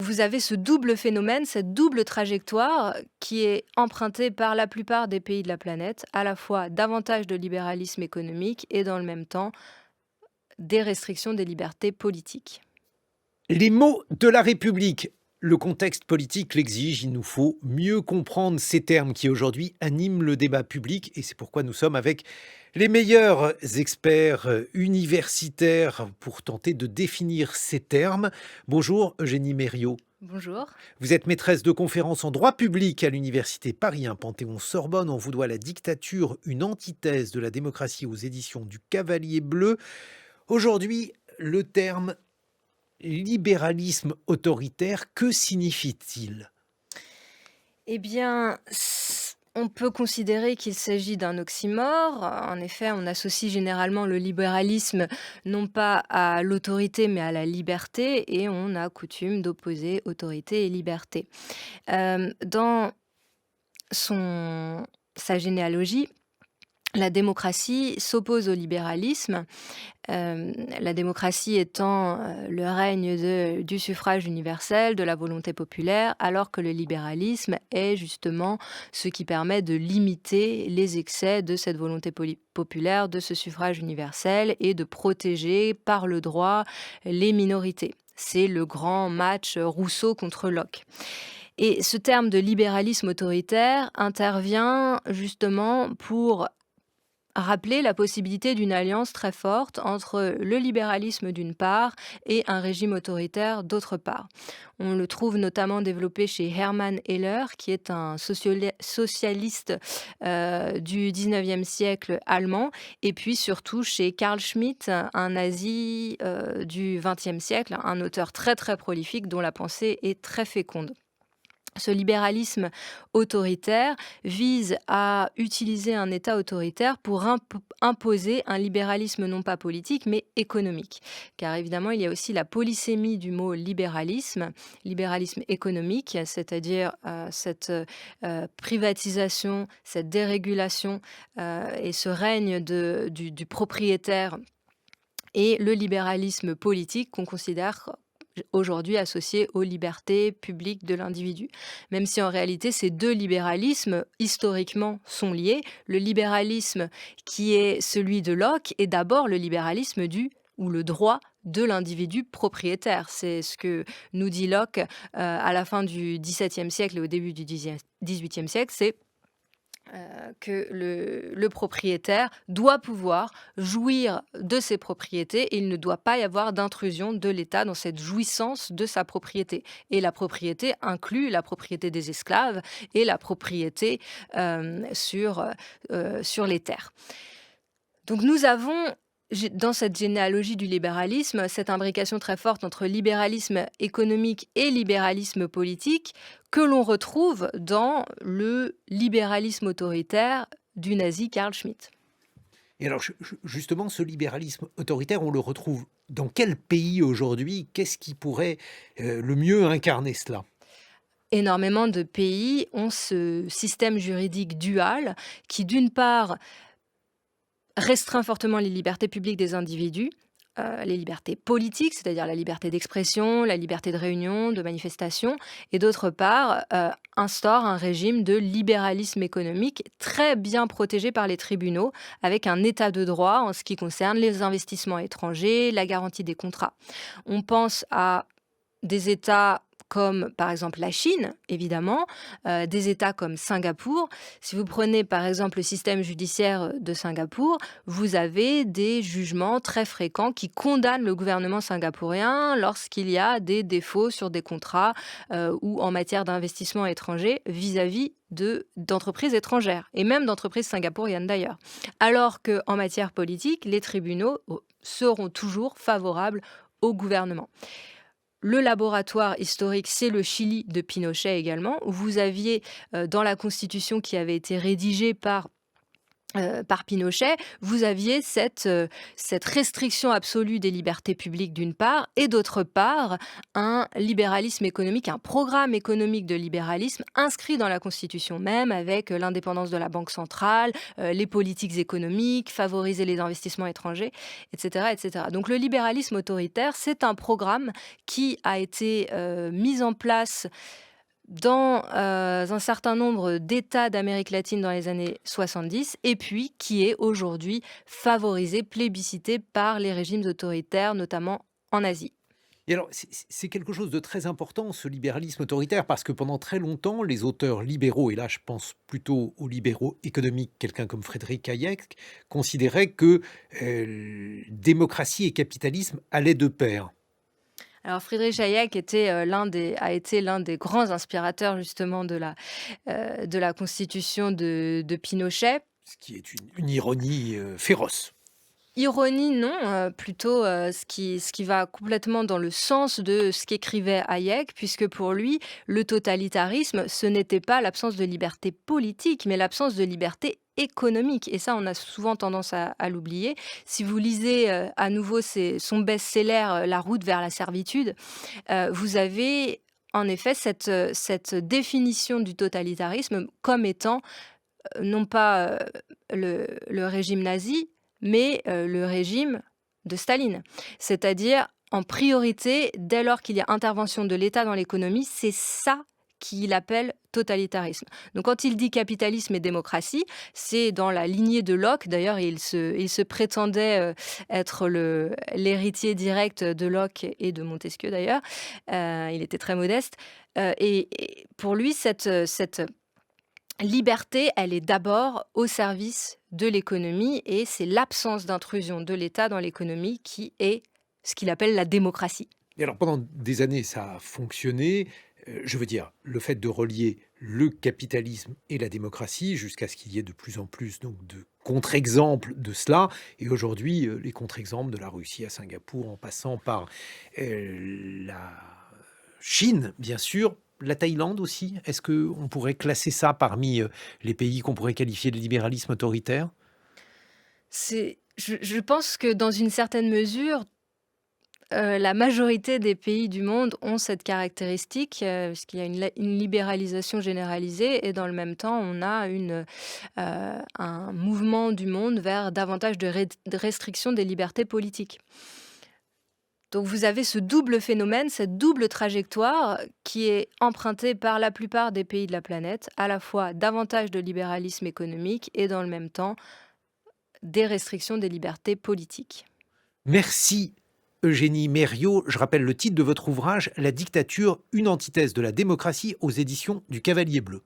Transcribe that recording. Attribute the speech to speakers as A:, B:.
A: vous avez ce double phénomène, cette double trajectoire qui est empruntée par la plupart des pays de la planète, à la fois davantage de libéralisme économique et dans le même temps des restrictions des libertés politiques.
B: Les mots de la République. Le contexte politique l'exige, il nous faut mieux comprendre ces termes qui aujourd'hui animent le débat public et c'est pourquoi nous sommes avec les meilleurs experts universitaires pour tenter de définir ces termes. Bonjour Eugénie Mériot.
A: Bonjour.
B: Vous êtes maîtresse de conférences en droit public à l'université Paris 1 Panthéon-Sorbonne. On vous doit La dictature, une antithèse de la démocratie aux éditions du Cavalier Bleu. Aujourd'hui, le terme libéralisme autoritaire, que signifie-t-il?
A: Eh bien, on peut considérer qu'il s'agit d'un oxymore. En effet, on associe généralement le libéralisme non pas à l'autorité mais à la liberté et on a coutume d'opposer autorité et liberté. Dans son sa généalogie, la démocratie s'oppose au libéralisme, la démocratie étant, le règne du suffrage universel, de la volonté populaire, alors que le libéralisme est justement ce qui permet de limiter les excès de cette volonté populaire, de ce suffrage universel et de protéger par le droit les minorités. C'est le grand match Rousseau contre Locke. Et ce terme de libéralisme autoritaire intervient justement pour rappeler la possibilité d'une alliance très forte entre le libéralisme d'une part et un régime autoritaire d'autre part. On le trouve notamment développé chez Hermann Heller, qui est un socialiste du 19e siècle allemand, et puis surtout chez Carl Schmitt, un nazi du 20e siècle, un auteur très très prolifique dont la pensée est très féconde. Ce libéralisme autoritaire vise à utiliser un État autoritaire pour imposer un libéralisme non pas politique mais économique. Car évidemment, il y a aussi la polysémie du mot libéralisme, libéralisme économique, c'est-à-dire cette privatisation, cette dérégulation et ce règne du propriétaire et le libéralisme politique qu'on considère aujourd'hui associé aux libertés publiques de l'individu. Même si en réalité ces deux libéralismes historiquement sont liés, le libéralisme qui est celui de Locke est d'abord le libéralisme du ou le droit de l'individu propriétaire. C'est ce que nous dit Locke à la fin du XVIIe siècle et au début du XVIIIe siècle, c'est que le propriétaire doit pouvoir jouir de ses propriétés et il ne doit pas y avoir d'intrusion de l'État dans cette jouissance de sa propriété. Et la propriété inclut la propriété des esclaves et la propriété sur les terres. Donc nous avons dans cette généalogie du libéralisme, cette imbrication très forte entre libéralisme économique et libéralisme politique que l'on retrouve dans le libéralisme autoritaire du nazi Carl Schmitt.
B: Et alors justement, ce libéralisme autoritaire, on le retrouve dans quel pays aujourd'hui? Qu'est-ce qui pourrait le mieux incarner cela?
A: Énormément de pays ont ce système juridique dual qui, d'une part, restreint fortement les libertés publiques des individus, les libertés politiques, c'est-à-dire la liberté d'expression, la liberté de réunion, de manifestation, et d'autre part, instaure un régime de libéralisme économique très bien protégé par les tribunaux, avec un état de droit en ce qui concerne les investissements étrangers, la garantie des contrats. On pense à des États comme par exemple la Chine, évidemment, des États comme Singapour. Si vous prenez par exemple le système judiciaire de Singapour, vous avez des jugements très fréquents qui condamnent le gouvernement singapourien lorsqu'il y a des défauts sur des contrats ou en matière d'investissement étranger vis-à-vis d'entreprises étrangères, et même d'entreprises singapouriennes d'ailleurs. Alors qu'en matière politique, les tribunaux seront toujours favorables au gouvernement. Le laboratoire historique, c'est le Chili de Pinochet également, où vous aviez dans la constitution qui avait été rédigée par par Pinochet, vous aviez cette restriction absolue des libertés publiques d'une part et d'autre part, un libéralisme économique, un programme économique de libéralisme inscrit dans la Constitution même avec, l'indépendance de la banque centrale, les politiques économiques, favoriser les investissements étrangers et cetera et cetera. Donc le libéralisme autoritaire, c'est un programme qui a été, mis en place dans, un certain nombre d'États d'Amérique latine dans les années 70 et puis qui est aujourd'hui favorisé, plébiscité par les régimes autoritaires, notamment en Asie.
B: Et alors, c'est quelque chose de très important, ce libéralisme autoritaire, parce que pendant très longtemps, les auteurs libéraux, et là je pense plutôt aux libéraux économiques, quelqu'un comme Frédéric Hayek, considéraient que démocratie et capitalisme allaient de pair.
A: Alors Friedrich Hayek était, a été l'un des grands inspirateurs justement de la constitution de Pinochet.
B: Ce qui est une ironie féroce.
A: Ironie non, plutôt, ce qui va complètement dans le sens de ce qu'écrivait Hayek, puisque pour lui, le totalitarisme, ce n'était pas l'absence de liberté politique, mais l'absence de liberté économique et ça, on a souvent tendance à l'oublier. Si vous lisez, à nouveau son best-seller, La route vers la servitude, vous avez en effet cette définition du totalitarisme comme étant non pas, le régime nazi, mais le régime de Staline. C'est-à-dire, en priorité, dès lors qu'il y a intervention de l'État dans l'économie, c'est ça qu'il appelle totalitarisme. Donc quand il dit capitalisme et démocratie, c'est dans la lignée de Locke. D'ailleurs, il se prétendait être l'héritier direct de Locke et de Montesquieu d'ailleurs. Il était très modeste. Et pour lui, cette liberté, elle est d'abord au service de l'économie et c'est l'absence d'intrusion de l'État dans l'économie qui est ce qu'il appelle la démocratie.
B: Et alors pendant des années, ça a fonctionné. Je veux dire, le fait de relier le capitalisme et la démocratie, jusqu'à ce qu'il y ait de plus en plus donc, de contre-exemples de cela. Et aujourd'hui, les contre-exemples de la Russie à Singapour, en passant par la Chine, bien sûr, la Thaïlande aussi. Est-ce qu'on pourrait classer ça parmi les pays qu'on pourrait qualifier de libéralisme autoritaire?
A: Je pense que dans une certaine mesure, la majorité des pays du monde ont cette caractéristique, puisqu'il y a une libéralisation généralisée et dans le même temps, on a un mouvement du monde vers davantage de restrictions des libertés politiques. Donc vous avez ce double phénomène, cette double trajectoire qui est empruntée par la plupart des pays de la planète, à la fois davantage de libéralisme économique et dans le même temps des restrictions des libertés politiques.
B: Merci Eugénie Mériot. Je rappelle le titre de votre ouvrage, La dictature, une antithèse de la démocratie aux éditions du Cavalier Bleu.